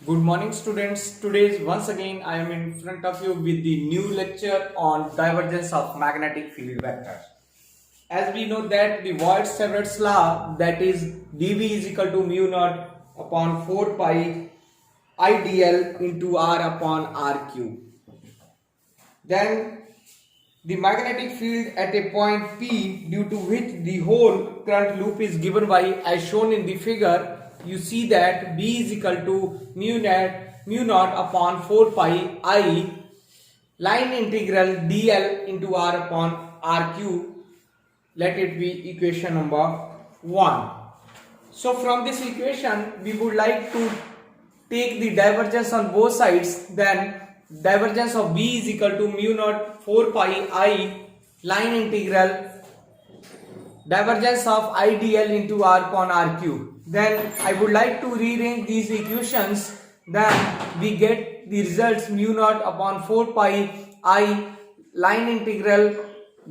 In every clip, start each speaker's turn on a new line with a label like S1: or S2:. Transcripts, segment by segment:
S1: Good morning students. Today once again I am in front of you with the new lecture on divergence of magnetic field vector. As we know that the Voigt-Savart's law, that is dV is equal to mu naught upon 4 pi IdL into R upon R cube. Then the magnetic field at a point P, due to which the whole current loop is given by, as shown in the figure, you see that B is equal to mu naught upon 4 pi I line integral dl into R upon R cube. Let it be equation number 1. So from this equation we would like to take the divergence on both sides. Then divergence of B is equal to mu naught 4 pi I line integral divergence of IdL into R upon R cube. Then I would like to rearrange these equations. Then we get the results mu naught upon 4 pi I line integral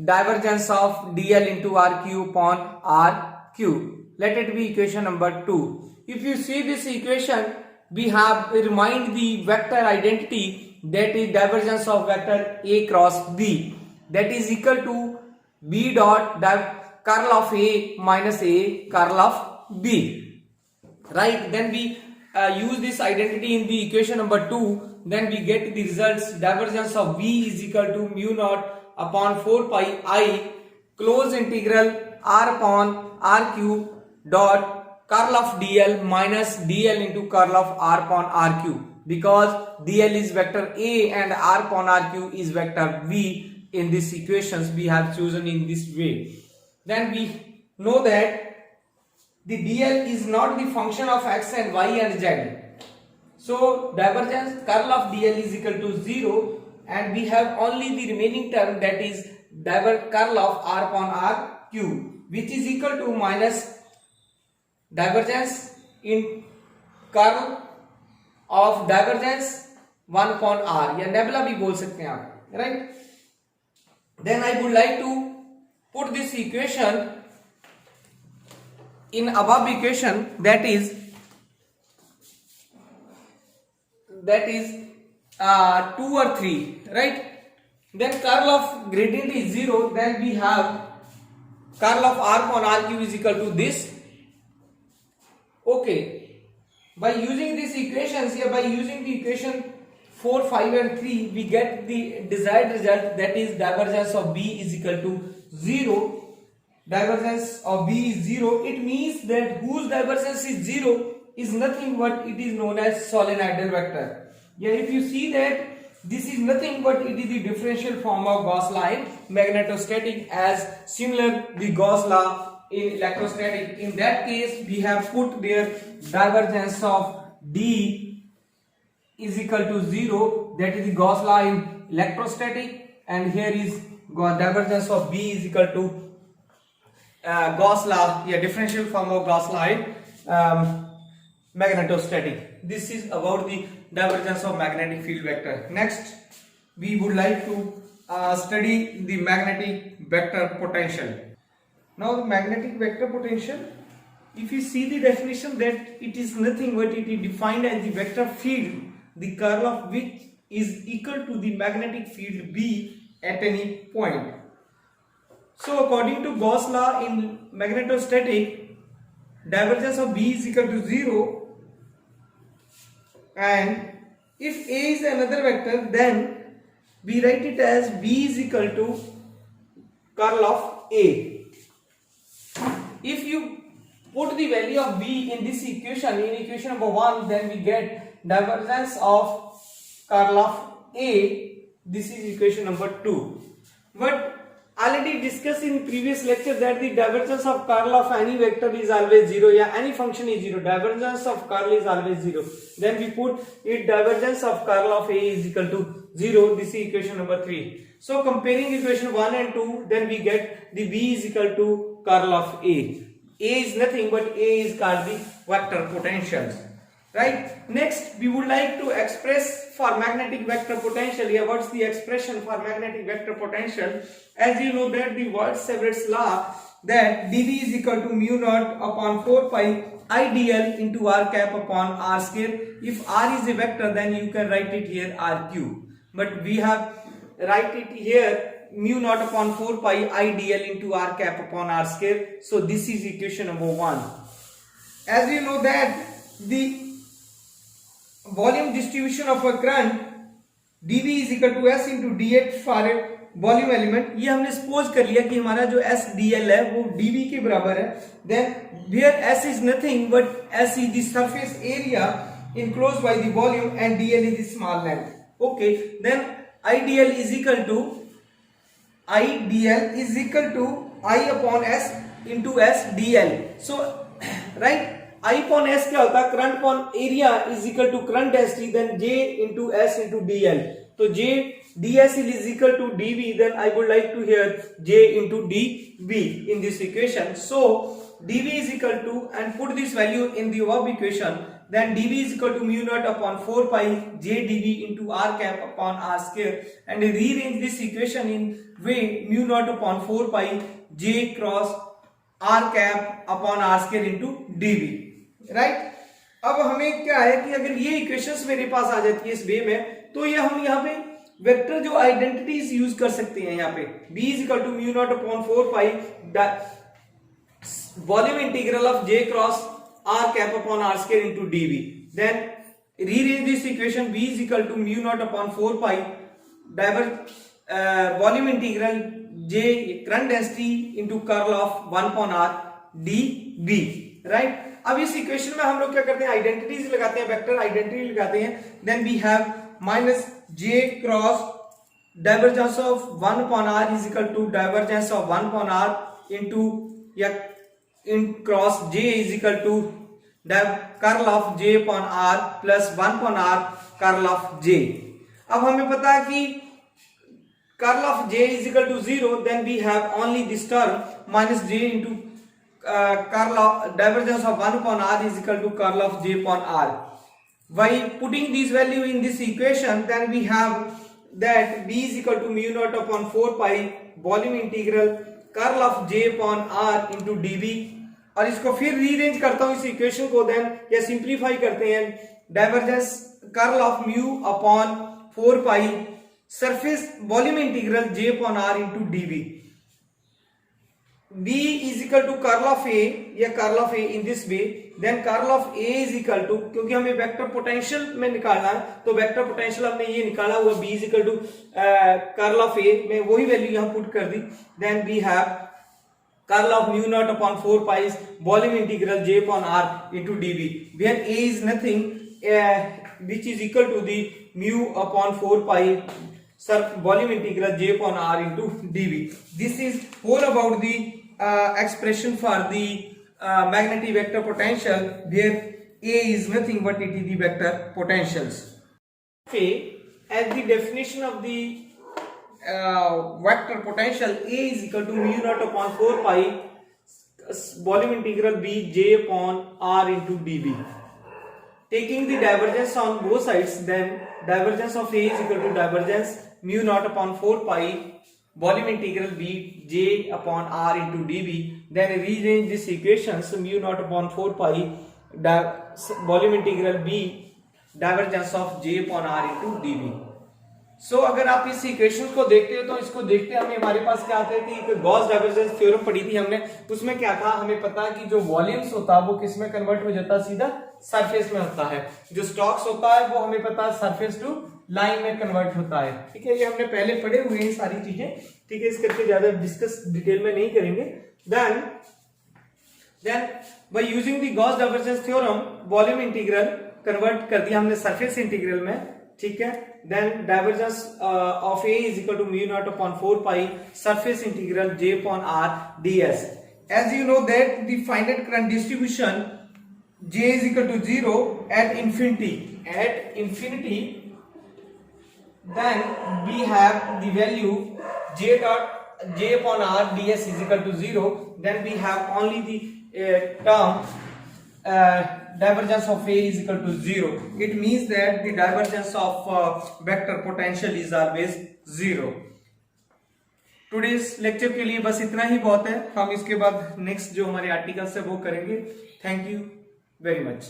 S1: divergence of dl into R cube upon R cube. Let it be equation number 2. If you see this equation, we have remind the vector identity, that is divergence of vector A cross B, that is equal to B dot curl of A minus A curl of B. Right, then we use this identity in the equation number 2. Then we get the results divergence of V is equal to mu naught upon 4 pi I close integral R upon R cube dot curl of dl minus dl into curl of R upon R cube, because dl is vector A and R upon R cube is vector V. In these equations we have chosen in this way. Then we know that the dl is not the function of x and y and z. So divergence curl of dl is equal to 0, and we have only the remaining term, that is curl of R upon R cube, which is equal to minus divergence in curl of divergence 1 upon R, या nebula भी बोल सकते हैं आप, right? Then I would like to put this equation in above equation, that is 2 or 3, right? Then curl of gradient is 0. Then we have curl of R upon R cube is equal to this. Okay, by using these equations here, by using the equation 4, 5 and 3, we get the desired result, that is divergence of B is equal to 0. Divergence of B is 0. It means that whose divergence is 0 is nothing but it is known as solenoidal vector. Yeah, if you see that this is nothing but it is the differential form of Gauss law in magnetostatic, as similar the Gauss law in electrostatic. In that case we have put there divergence of D is equal to 0, that is the Gauss law in electrostatic, and here is divergence of B is equal to Gauss law, differential form of Gauss law in magnetostatic. This is about the divergence of magnetic field vector. Next, we would like to study the magnetic vector potential. Now, the magnetic vector potential, if you see the definition, that it is nothing but it is defined as the vector field, the curl of which is equal to the magnetic field B at any point. So according to Gauss law in magnetostatic, divergence of B is equal to 0, and if A is another vector, then we write it as B is equal to curl of A. If you put the value of B in this equation, in equation number 1, then we get divergence of curl of A. This is equation number 2. But already discussed in previous lecture that the divergence of curl of any vector is always 0, any function is 0, divergence of curl is always 0. Then we put it divergence of curl of A is equal to 0. This is equation number 3. So comparing equation 1 and 2, then we get the B is equal to curl of A. A is nothing but A is called the vector potential. Right. Next, we would like to express for magnetic vector potential. Here, what's the expression for magnetic vector potential? As you know that the Voigt-Savart's law, that dV is equal to mu naught upon 4 pi IDL into r cap upon r square. If r is a vector, then you can write it here rq. But we have write it here mu naught upon 4 pi IDL into r cap upon r square. So this is equation number 1. As you know that the volume distribution of a current dV is equal to S into dH for a volume element, ये हमने suppose कर लिया कि हमारा जो S D L है वो DV के बराबर है. Then where S is nothing but S is the surface area enclosed by the volume and dl is the small length. Okay, then idl is equal to I upon s into s dl. So right, I upon s क्या होता है, current upon area is equal to current density, then j into s into dl. तो j ds is equal to dv, then I would like to hear j into dv in this equation. So dv is equal to, and put this value in the above equation, then dv is equal to mu naught upon 4 pi j dv into r cap upon r square, and rearrange this equation in way mu naught upon 4 pi j cross r cap upon r square into dv. right, अब हमें क्या है कि अगर ये equations मेरे पास आ जाती है इस वे में, तो ये हम यहाँ पे वेक्टर जो आइडेंटिटीज यूज कर सकते हैं. यहाँ पे b is equal to mu naught upon 4 pi volume integral of j cross r cap upon r square into dv. Then rearrange this equation, b is equal to mu naught upon 4 pi volume integral j current density into curl of 1 upon r dv. Right, अब इस equation में हम लोग क्या करते हैं, identities लगाते हैं, वेक्टर आइडेंटिटी लगाते हैं. Then we have minus j cross divergence of 1 upon r is equal to divergence of 1 upon r into या in cross j is equal to curl of j upon r plus 1 upon r curl of j. अब हमें पता है कि curl of j is equal to 0, then we have only this term minus j into curl of divergence of 1 upon r is equal to curl of j upon r. By putting this value in this equation, then we have that b is equal to mu naught upon 4 pi volume integral curl of j upon r into dv. और इसको फिर rearrange करता हूं इस equation को, then या simplify करते हैं, divergence curl of mu upon 4 pi surface volume integral j upon r into dv. b is equal to curl of a या curl of a in this way, then curl of a is equal to, क्योंकि हमें vector potential में निकालना है तो vector potential हमने ये निकाला हुआ b is equal to curl of a, मैं वही वैल्यू यहाँ पुट कर दी. then we have curl of mu naught upon 4 pi volume integral j upon r into dv, where a is nothing which is equal to the mu upon 4 pi volume integral j upon r into dv. This is all about the expression for the magnetic vector potential, where a is nothing but it is the vector potentials. Okay, as the definition of the vector potential, a is equal to mu naught upon 4 pi volume integral b j upon r into dv. Taking the divergence on both sides, then divergence of a is equal to divergence mu naught upon 4 pi volume integral b j upon r into dv. Then rearrange this equation, so mu naught upon 4 pi volume integral b divergence of j upon r into dv. So अगर आप इस equation को देखते हो तो इसको देखते हमें हमारे पास क्या आता है कि गॉस डाइवर्जेंस थ्योरम पढ़ी थी हमने, उसमें क्या था, हमें पता है कि जो वॉल्यूम्स होता है वो किस में कन्वर्ट हो जाता है, सीधा सरफेस में होता है. जो स्टॉक्स होता है वो हमें पता है सरफेस टू लाइन में कन्वर्ट होता है. ठीक है, ये हमने पहले पढ़े हुए हैं सारी चीजें. ठीक है, इस करके ज्यादा डिस्कस डिटेल में नहीं करेंगे. Then by using the Gauss divergence theorem volume integral convert कर दिया हमने सरफेस इंटीग्रल में. ठीक है, then divergence of a is equal to mu naught upon 4 pi surface integral j upon r ds. As you know that the finite current distribution j is equal to 0 at infinity. At infinity, then we have the value j upon r ds is equal to 0. Then we have only the term divergence of a is equal to 0. It means that the divergence of vector potential is always 0. Today's lecture के लिए बस इतना ही बहुत है. हम इसके बाद next जो हमारे आर्टिकल्स है वो करेंगे. Thank you. very much.